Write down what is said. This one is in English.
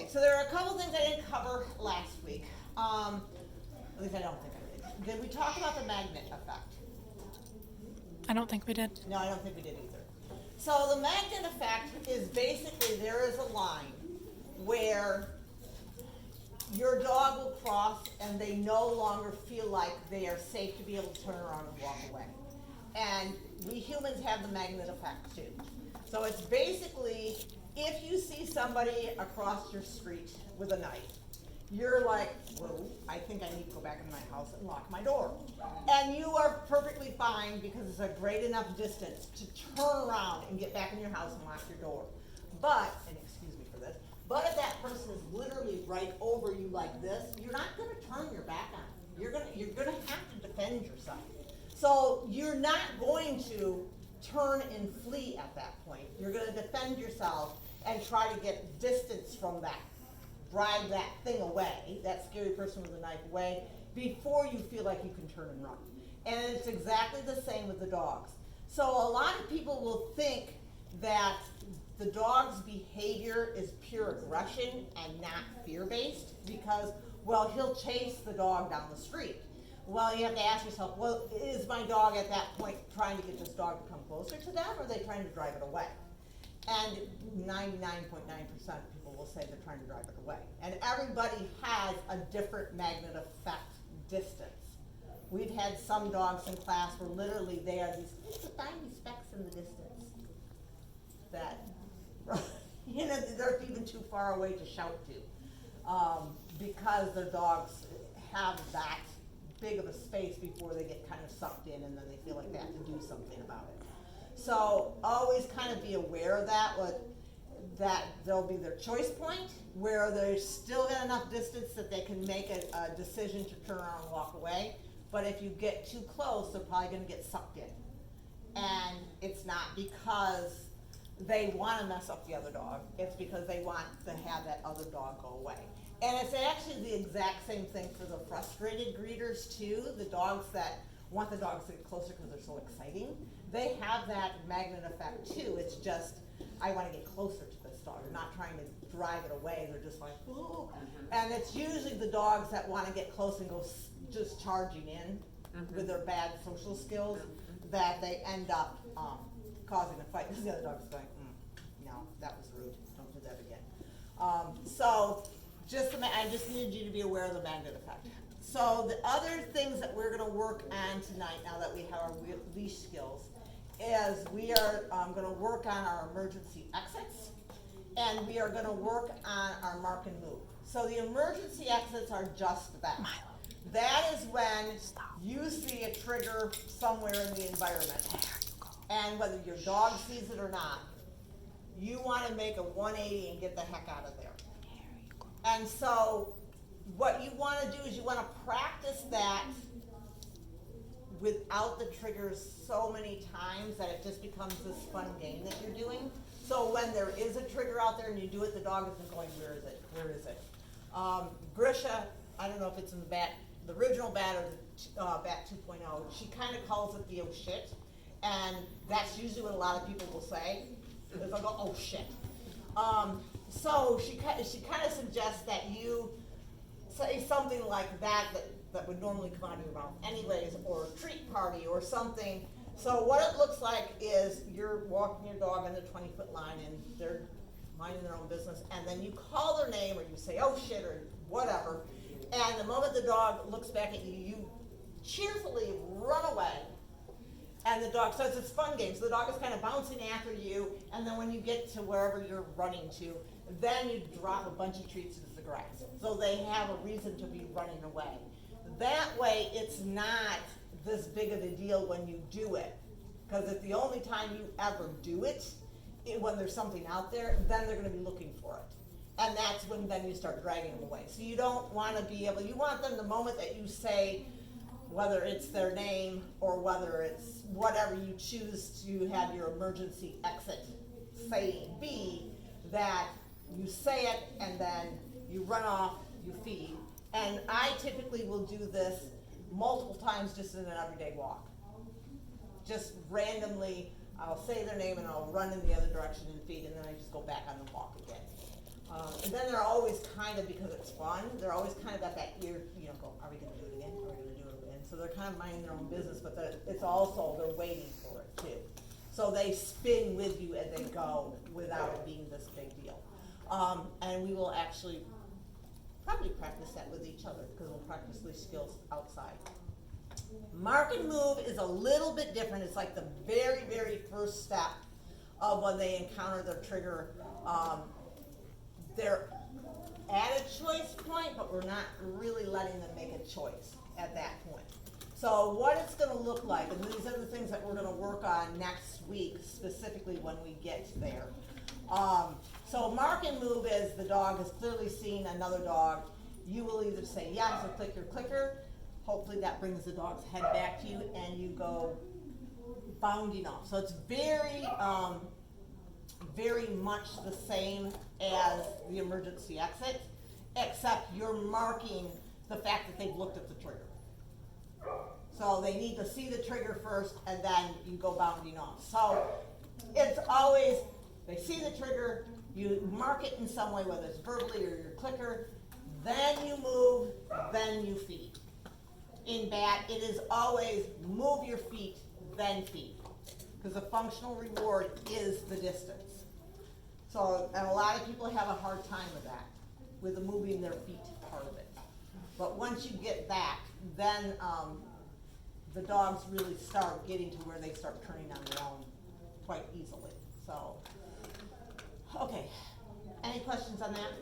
so there are a couple things I didn't cover last week. At least I don't think I did. Did we talk about the magnet effect? I don't think we did. No, I don't think we did either. So the magnet effect is basically there is a line where your dog will cross and they no longer feel like they are safe to be able to turn around and walk away. And we humans have the magnet effect too. So it's basically, if you see somebody across your street with a knife, you're like, whoa, I think I need to go back in my house and lock my door. And you are perfectly fine because it's a great enough distance to turn around and get back in your house and lock your door. But, and excuse me for this, but if that person is literally right over you like this, you're not gonna turn your back on them. You're gonna have to defend yourself. So you're not going to turn and flee at that point. You're gonna defend yourself and try to get distance from that. Drive that thing away, that scary person with a knife away, before you feel like you can turn and run. And it's exactly the same with the dogs. So a lot of people will think that the dog's behavior is pure aggression and not fear-based because, well, he'll chase the dog down the street. Well, you have to ask yourself, well, is my dog at that point trying to get this dog to come closer to them, or are they trying to drive it away? And 99.9% of people will say they're trying to drive it away. And everybody has a different magnet effect distance. We've had some dogs in class where literally they are these little tiny specks in the distance that, you know, they're even too far away to shout to, because their dogs have that big of a space before they get kind of sucked in and then they feel like they have to do something about it. So always kind of be aware of that, that there'll be their choice point where they're still got enough distance that they can make a decision to turn around and walk away. But if you get too close, they're probably gonna get sucked in. And it's not because they wanna mess up the other dog, it's because they want to have that other dog go away. And it's actually the exact same thing for the frustrated greeters too, the dogs that want the dogs to get closer because they're so exciting. They have that magnet effect too, it's just, I wanna get closer to this dog. They're not trying to drive it away, they're just like, whoa. And it's usually the dogs that wanna get close and go just charging in with their bad social skills that they end up causing a fight. Because the other dog's going, no, that was rude, don't do that again. So, I just needed you to be aware of the magnet effect. So the other things that we're gonna work on tonight, now that we have our leash skills, is we are gonna work on our emergency exits, and we are gonna work on our mark and move. So the emergency exits are just that. That is when you see a trigger somewhere in the environment, and whether your dog sees it or not, you wanna make a 180 and get the heck out of there. And so what you want to do is you want to practice that without the triggers so many times that it just becomes this fun game that you're doing. So when there is a trigger out there and you do it, the dog isn't going, where is it? Where is it? Grisha, I don't know if it's in the original bat or the bat 2.0, she kind of calls it the oh shit. And that's usually what a lot of people will say. Is they'll go, oh shit. So she kind of suggests that you say something like that would normally come out of your mouth anyways, or a treat party or something. So what it looks like is you're walking your dog on the 20-foot line and they're minding their own business, and then you call their name or you say, oh shit, or whatever, and the moment the dog looks back at you, you cheerfully run away. And the dog, so it's this fun game. So the dog is kind of bouncing after you, and then when you get to wherever you're running to, then you drop a bunch of treats into the grass. So they have a reason to be running away. That way, it's not this big of a deal when you do it. Because if the only time you ever do it, when there's something out there, then they're gonna be looking for it. And that's when then you start dragging them away. So you don't wanna be able, you want them the moment that you say, whether it's their name or whether it's whatever you choose to have your emergency exit saying be, that you say it and then you run off, you feed. And I typically will do this multiple times just in an everyday walk. Just randomly, I'll say their name and I'll run in the other direction and feed, and then I just go back on the walk again. And then they're always kind of, because it's fun, they're always kind of got that ear, go, are we gonna do it again? Are we gonna do it again? So they're kind of minding their own business, but it's also, they're waiting for it too. So they spin with you as they go without it being this big deal. And we will actually probably practice that with each other, because we'll practice these skills outside. Mark and move is a little bit different. It's like the very, very first step of when they encounter their trigger. They're at a choice point, but we're not really letting them make a choice at that point. So what it's gonna look like, and these are the things that we're gonna work on next week, specifically when we get there. So mark and move is the dog has clearly seen another dog. You will either say yes or click your clicker. Hopefully that brings the dog's head back to you and you go bounding off. So it's very, very much the same as the emergency exit, except you're marking the fact that they've looked at the trigger. So they need to see the trigger first and then you go bounding off. So it's always, they see the trigger, you mark it in some way, whether it's verbally or your clicker, then you move, then you feed. In bat, it is always move your feet, then feed. Because the functional reward is the distance. So, and a lot of people have a hard time with that, with the moving their feet part of it. But once you get that, then the dogs really start getting to where they start turning on their own quite easily. So, okay, any questions on that?